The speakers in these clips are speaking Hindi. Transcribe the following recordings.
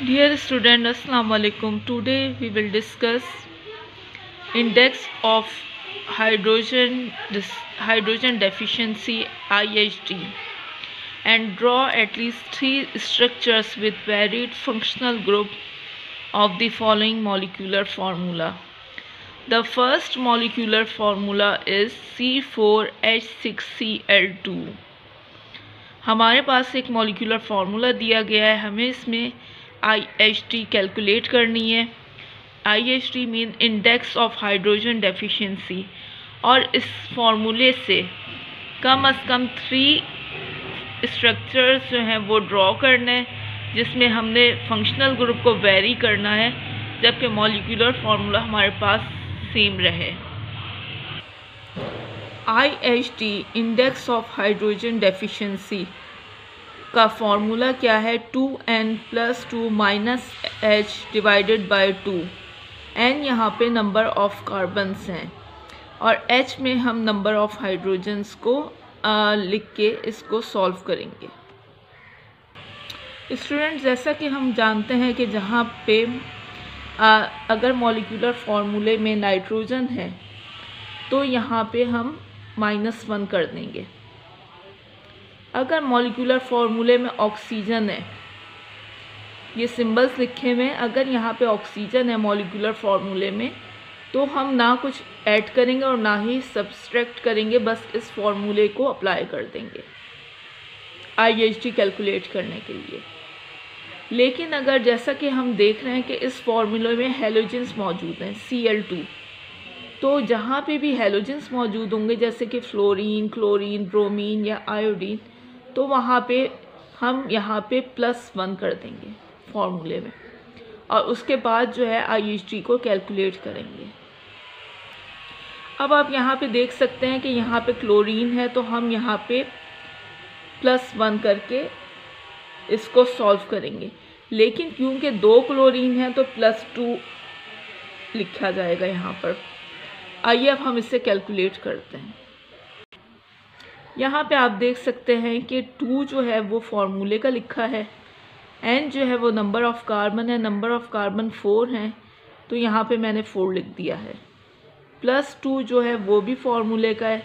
Dear student, Assalamu alaikum. Today we will discuss index of hydrogen deficiency IHD and draw at least 3 structures with varied functional group of the following molecular formula. The first molecular formula is C4H6Cl2. हमारे पास एक मॉलिक्यूलर फार्मूला दिया गया है, हमें इसमें IHD कैलकुलेट करनी है। IHD mean index of hydrogen deficiency, और इस फार्मूले से कम से कम 3 स्ट्रक्चर्स जो हैं वो ड्रॉ करना है, जिसमें हमने फंक्शनल ग्रुप को वेरी करना है, जबकि मॉलिक्यूलर फार्मूला हमारे पास सेम रहे। IHD index of hydrogen deficiency का फॉर्मूला क्या है? 2n+2 -h divided by 2। n यहाँ पे नंबर ऑफ कार्बन्स हैं और h में हम नंबर ऑफ हाइड्रोजन्स को लिख के इसको सॉल्व करेंगे। स्टूडेंट, जैसा कि हम जानते हैं कि जहाँ पे अगर मॉलिक्यूलर फार्मूले में नाइट्रोजन है तो यहाँ पे हम -1 कर देंगे। अगर मॉलिक्यूलर फार्मूले में ऑक्सीजन है, ये सिंबल्स लिखे हुए हैं, अगर यहाँ पे ऑक्सीजन है मॉलिक्यूलर फार्मूले में तो हम ना कुछ ऐड करेंगे और ना ही सब्सट्रैक्ट करेंगे, बस इस फार्मूले को अप्लाई कर देंगे IHD कैलकुलेट करने के लिए। लेकिन अगर जैसा कि हम देख रहे हैं कि इस फार्मूले में हैलोजेंस मौजूद हैं Cl2, तो जहाँ पे भी हैलोजेंस मौजूद होंगे जैसे कि फ्लोरीन, क्लोरीन, ब्रोमीन या आयोडीन, तो वहाँ पे हम यहाँ पे +1 कर देंगे फार्मूले में, और उसके बाद जो है IHD को कैलकुलेट करेंगे। अब आप यहाँ पे देख सकते हैं कि यहाँ पे क्लोरीन है, तो हम यहाँ पे +1 करके इसको सॉल्व करेंगे। लेकिन क्योंकि 2 क्लोरीन है तो +2 लिखा जाएगा यहाँ पर। आइए अब हम इसे कैलकुलेट करते हैं। यहाँ पे आप देख सकते हैं कि 2 जो है वो फार्मूले का लिखा है, n जो है वो नंबर ऑफ़ कार्बन है, नंबर ऑफ़ कार्बन 4 हैं, तो यहाँ पे मैंने 4 लिख दिया है। +2 जो है वो भी फार्मूले का है,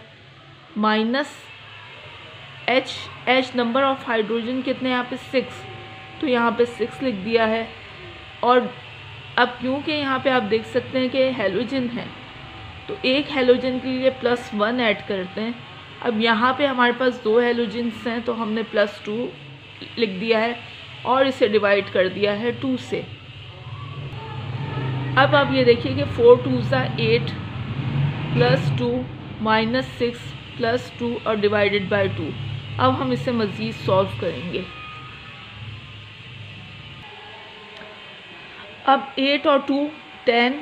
-h नंबर ऑफ़ हाइड्रोजन कितने यहाँ पे 6, तो यहाँ पे 6 लिख दिया है। और अब क्योंकि यहाँ पे आप देख सकते हैं कि हैलोजन है, तो एक हैलोजन के लिए +1 ऐड करते हैं। अब यहाँ पे हमारे पास 2 हैलोजेंस हैं, तो हमने +2 लिख दिया है और इसे डिवाइड कर दिया है 2 से। अब आप ये देखिए कि 4 2 8 +2 -6 +2 और डिवाइडेड बाय 2। अब हम इसे मज़ीद सॉल्व करेंगे। अब 8 और 2 10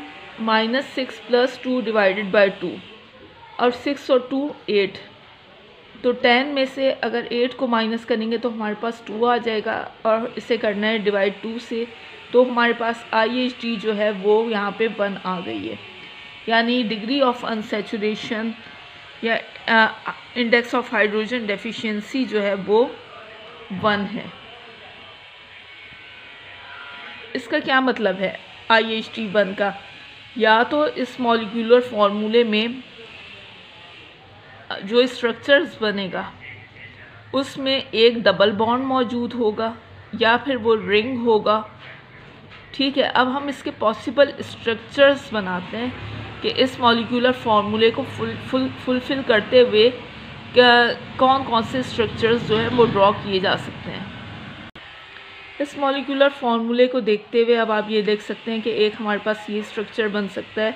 -6 +2 डिवाइडेड बाय 2, और 6 और 2 8, तो 10 में से अगर 8 को माइनस करेंगे तो हमारे पास 2 आ जाएगा, और इसे करना है डिवाइड 2 से, तो हमारे पास IHD जो है वो यहाँ पे 1 आ गई है। यानी डिग्री ऑफ अनसैचुरेशन या इंडेक्स ऑफ हाइड्रोजन डेफिशिएंसी जो है वो 1 है। इसका क्या मतलब है IHD 1 का? या तो इस मॉलिक्यूलर फार्मूले में जो स्ट्रक्चर्स बनेगा उसमें एक डबल बॉन्ड मौजूद होगा या फिर वो रिंग होगा। ठीक है, अब हम इसके पॉसिबल स्ट्रक्चर्स बनाते हैं कि इस मॉलिक्यूलर फार्मूले को फुलफिल करते हुए कौन कौन से स्ट्रक्चर्स जो है वो ड्रॉ किए जा सकते हैं। इस मॉलिक्यूलर फार्मूले को देखते हुए अब आप ये देख सकते हैं कि एक हमारे पास ये स्ट्रक्चर बन सकता है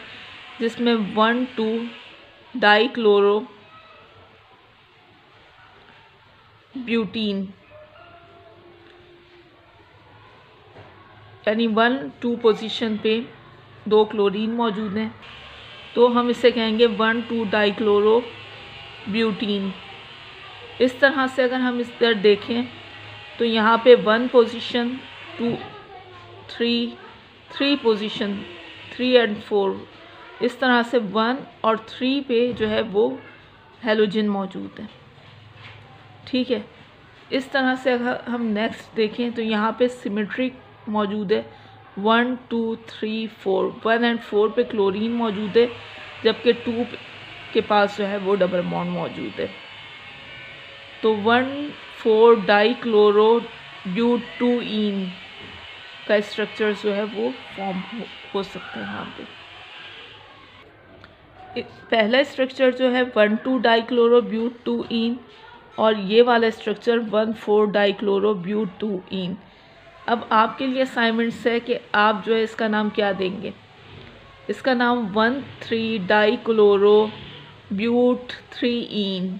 जिसमें 1,2 डाइक्लोरो ब्यूटीन, यानी 1-2 पोजीशन पे 2 क्लोरीन मौजूद हैं, तो हम इसे कहेंगे 1,2 डाइक्लोरो ब्यूटीन। इस तरह से अगर हम इस तरह देखें तो यहाँ पे 1 पोजीशन, 2, 3 पोजीशन, 3 और 4, इस तरह से 1 और 3 पे जो है वो हेलोजन मौजूद है। ठीक है, इस तरह से अगर हम नेक्स्ट देखें तो यहाँ पे सिमेट्रिक मौजूद है 1, 2, 3, 4, 1 और 4 पे क्लोरीन मौजूद है, जबकि 2 के पास जो है वो डबल बॉन्ड मौजूद है। तो 1,4 डाइक्लोरो ब्यूटूइन का स्ट्रक्चर जो है वो फॉर्म हो सकते हैं। यहाँ पे पहला स्ट्रक्चर जो है 1,2 डाइक्लोरो ब्यूटूइन और ये वाला स्ट्रक्चर 1,4 डाइक्लोरो ब्यूटूइन। अब आपके लिए असाइनमेंट्स है कि आप जो है इसका नाम क्या देंगे। इसका नाम 1,3 डाइक्लोरो ब्यूटथ्रीइन।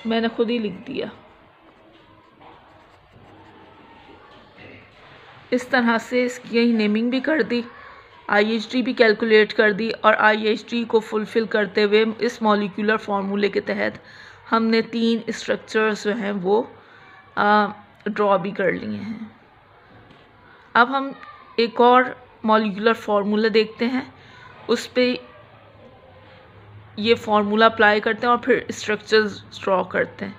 मैंने खुद ही लिख दिया। इस तरह से इसकी नेमिंग भी कर दी, IHD भी कैलकुलेट कर दी, और IHD को फुलफ़िल करते हुए इस मॉलिक्यूलर फार्मूले के तहत हमने 3 स्ट्रक्चर्स जो हैं वो ड्रॉ भी कर लिए हैं। अब हम एक और मॉलिक्यूलर फार्मूला देखते हैं, उस पर ये फार्मूला अप्लाई करते हैं और फिर स्ट्रक्चर्स ड्रॉ करते हैं,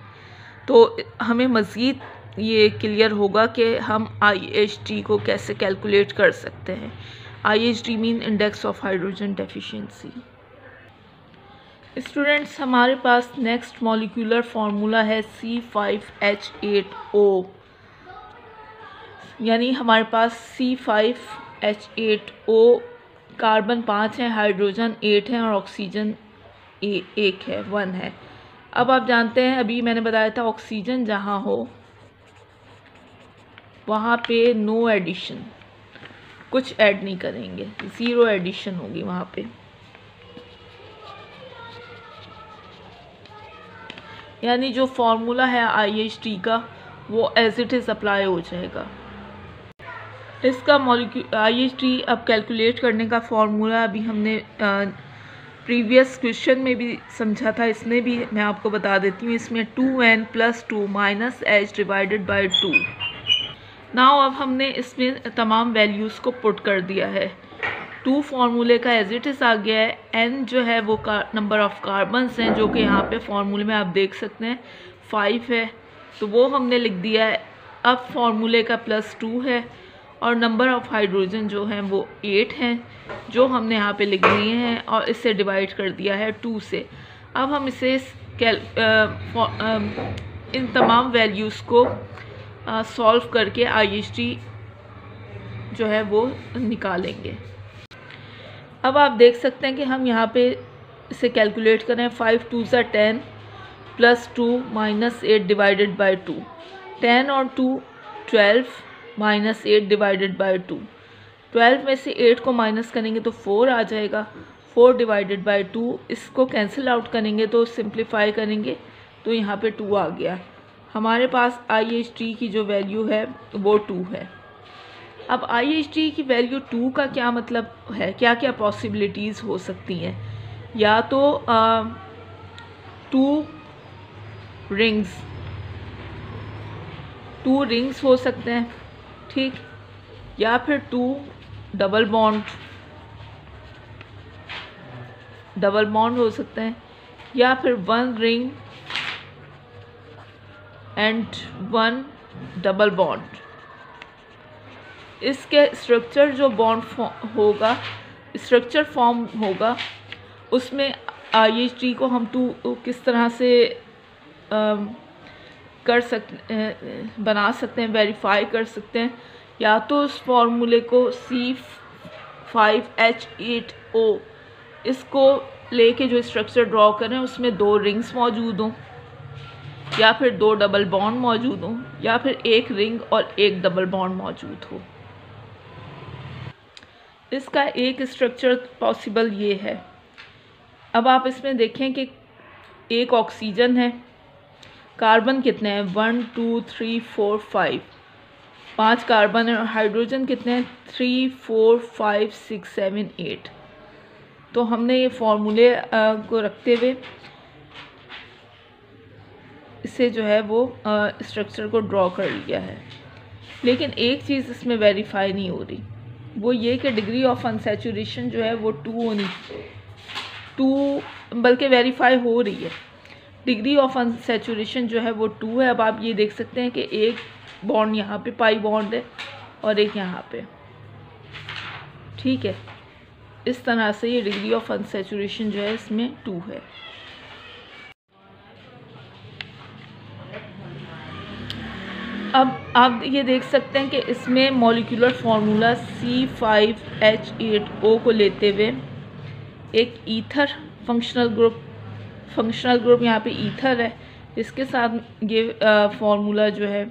तो हमें मज़ीद ये क्लियर होगा कि हम IHD को कैसे कैलकुलेट कर सकते हैं। IHD mean index of hydrogen deficiency. Students, हमारे पास नेक्स्ट मॉलिक्यूलर फार्मूला है C5H8O, यानी हमारे पास C5H8O, कार्बन 5 है, हाइड्रोजन 8 है और ऑक्सीजन 1 है, 1 है। अब आप जानते हैं, अभी मैंने बताया था ऑक्सीजन जहाँ हो वहाँ पे नो एडिशन, कुछ ऐड नहीं करेंगे, 0 एडिशन होगी वहाँ पे, यानी जो फॉर्मूला है IHD का वो एज इट इज़ अप्लाई हो जाएगा। इसका IHD अब कैलकुलेट करने का फॉर्मूला अभी हमने प्रीवियस क्वेश्चन में भी समझा था, इसमें भी मैं आपको बता देती हूँ। इसमें 2n + 2 - h divided by 2। Now अब हमने इसमें तमाम वैल्यूज़ को पुट कर दिया है। 2 फार्मूले का एज इट इज़ आ गया है, n जो है वो नंबर ऑफ़ कार्बन्स हैं, जो कि यहाँ पे फार्मूले में आप देख सकते हैं 5 है, तो वो हमने लिख दिया है। अब फार्मूले का +2 है और नंबर ऑफ़ हाइड्रोजन जो हैं वो 8 हैं, जो हमने यहाँ पे लिख दिए हैं, और इससे डिवाइड कर दिया है 2 से। अब हम इसे इन तमाम वैल्यूज़ को सॉल्व करके IHD जो है वो निकालेंगे। अब आप देख सकते हैं कि हम यहाँ पे इसे कैलकुलेट करें। 5 2 = 10 + 2 - 8 डिवाइडेड बाई 2, 10 और 2 12 - 8 डिवाइडेड बाई 2, 12 में से 8 को माइनस करेंगे तो 4 आ जाएगा, 4 डिवाइडेड बाई 2, इसको कैंसिल आउट करेंगे तो सिंप्लीफाई करेंगे तो यहाँ पे 2 आ गया। हमारे पास IHD की जो वैल्यू है वो 2 है। अब IHD की वैल्यू 2 का क्या मतलब है, क्या क्या पॉसिबिलिटीज़ हो सकती हैं। या तो 2 रिंग्स हो सकते हैं, ठीक, या फिर 2 डबल बॉन्ड हो सकते हैं, या फिर 1 रिंग एंड 1 डबल बॉन्ड। इसके स्ट्रक्चर जो स्ट्रक्चर फॉर्म होगा उसमें IHD को हम किस तरह से बना सकते हैं, वेरीफाई कर सकते हैं। या तो उस फॉर्मूले को C5H8O इसको लेके जो स्ट्रक्चर ड्रॉ करें उसमें 2 रिंग्स मौजूद हों, या फिर 2 डबल बॉन्ड मौजूद हों, या फिर 1 रिंग और 1 डबल बॉन्ड मौजूद हो। इसका एक स्ट्रक्चर पॉसिबल ये है। अब आप इसमें देखें कि एक ऑक्सीजन है, कार्बन कितने हैं 1 2 3 4 5, 5 कार्बन है, और हाइड्रोजन कितने हैं 3 4 5 6 7 8। तो हमने ये फॉर्मूले को रखते हुए इसे जो है वो स्ट्रक्चर को ड्रॉ कर लिया है। लेकिन एक चीज़ इसमें वेरीफाई नहीं हो रही, वो ये कि डिग्री ऑफ अनसैचुरेशन जो है वो 2 होनी, 2 बल्कि वेरीफाई हो रही है। डिग्री ऑफ अनसैचुरेशन जो है वो 2 है। अब आप ये देख सकते हैं कि एक बॉन्ड यहाँ पे पाई बॉन्ड है और एक यहाँ पे, ठीक है। इस तरह से ये डिग्री ऑफ अनसैचुरेशन जो है इसमें 2 है। अब आप ये देख सकते हैं कि इसमें मॉलिक्यूलर फार्मूला C5H8O को लेते हुए एक ईथर फंक्शनल ग्रुप यहाँ पे ईथर है, इसके साथ ये फार्मूला जो है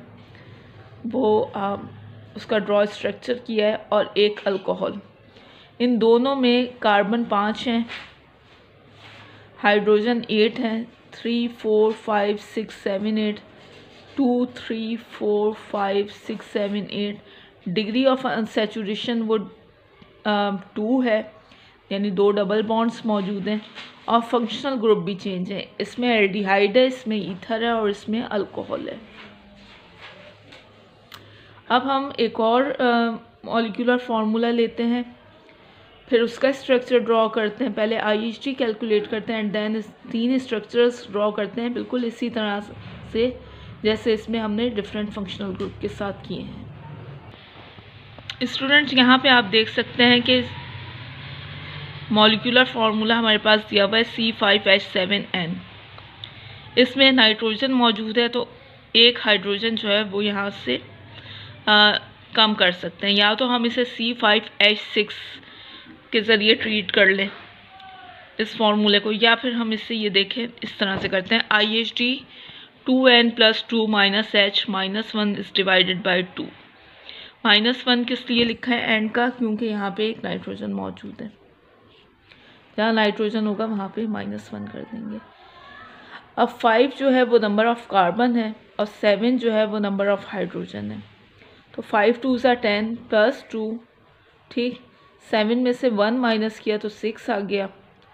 वो उसका ड्रॉ स्ट्रक्चर किया है, और एक अल्कोहल। इन दोनों में कार्बन 5 हैं, हाइड्रोजन 8 हैं, 3 4 5 6 7 8, 2 3 4 5 6 7 8। डिग्री ऑफ अनसैचुरेशन वो 2 है, यानी 2 डबल बॉन्ड्स मौजूद हैं, और फंक्शनल ग्रुप भी चेंज है। इसमें एल्डिहाइड है, इसमें ईथर है, और इसमें अल्कोहल है। अब हम एक और मॉलिक्यूलर फार्मूला लेते हैं, फिर उसका स्ट्रक्चर ड्रॉ करते हैं। पहले IHT कैलकुलेट करते हैं एंड देन 3 स्ट्रक्चर्स ड्रॉ करते हैं, बिल्कुल इसी तरह से जैसे इसमें हमने डिफरेंट फंक्शनल ग्रुप के साथ किए हैं। स्टूडेंट्स, यहाँ पे आप देख सकते हैं कि मॉलिक्यूलर फार्मूला हमारे पास दिया हुआ है C5H7N। इसमें नाइट्रोजन मौजूद है, तो एक हाइड्रोजन जो है वो यहाँ से कम कर सकते हैं, या तो हम इसे C5H6 के ज़रिए ट्रीट कर लें इस फार्मूले को, या फिर हम इससे ये देखें इस तरह से करते हैं IHT 2N + 2 - H -1 is divided by 2। -1 किस लिए लिखा है एंड का, क्योंकि यहाँ पे एक नाइट्रोजन मौजूद है, जहाँ नाइट्रोजन होगा वहाँ पे -1 कर देंगे। अब 5 जो है वो नंबर ऑफ़ कार्बन है, और 7 जो है वो नंबर ऑफ़ हाइड्रोजन है। तो 5 2 = 10 + 2, ठीक। 7 में से 1 माइनस किया तो 6 आ गया,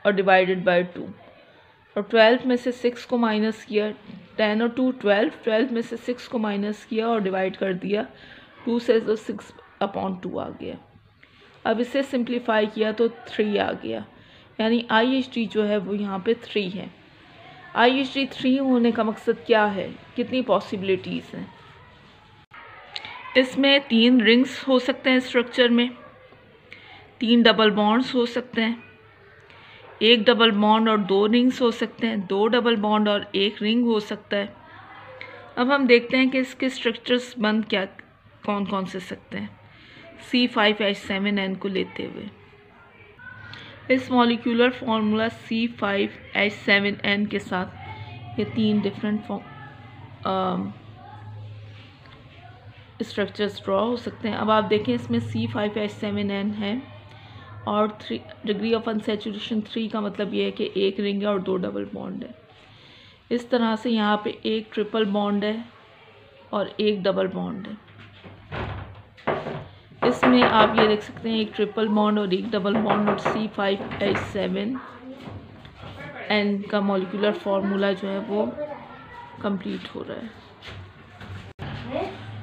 और डिवाइडेड बाई 2। और 12 में से 6 को माइनस किया, 10 और 2 12 में से 6 को माइनस किया और डिवाइड कर दिया 2 से, तो 6/2 आ गया। अब इसे सिंप्लीफाई किया तो 3 आ गया, यानी IHT जो है वो यहाँ पे 3 है। IHT 3 होने का मकसद क्या है, कितनी पॉसिबिलिटीज़ हैं इसमें? 3 रिंग्स हो सकते हैं स्ट्रक्चर में, 3 डबल बॉन्ड्स हो सकते हैं, 1 डबल बॉन्ड और 2 रिंग्स हो सकते हैं, 2 डबल बॉन्ड और 1 रिंग हो सकता है। अब हम देखते हैं कि इसके स्ट्रक्चर्स बन क्या कौन कौन से सकते हैं C5H7N को लेते हुए। इस मॉलिक्यूलर फार्मूला C5H7N के साथ ये 3 डिफरेंट स्ट्रक्चर्स ड्रॉ हो सकते हैं। अब आप देखें इसमें C5H7N है, और 3 डिग्री ऑफ अनसैचुरेशन 3 का मतलब ये है कि 1 रिंग है और 2 डबल बॉन्ड है। इस तरह से यहाँ पे 1 ट्रिपल बॉन्ड है और 1 डबल बॉन्ड है। इसमें आप ये देख सकते हैं 1 ट्रिपल बॉन्ड और 1 डबल बॉन्ड, और C5H7N का मॉलिक्यूलर फार्मूला जो है वो कंप्लीट हो रहा है।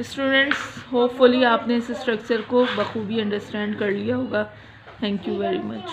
स्टूडेंट्स, होपफुली आपने इस स्ट्रक्चर को बखूबी अंडरस्टैंड कर लिया होगा। Thank you very much.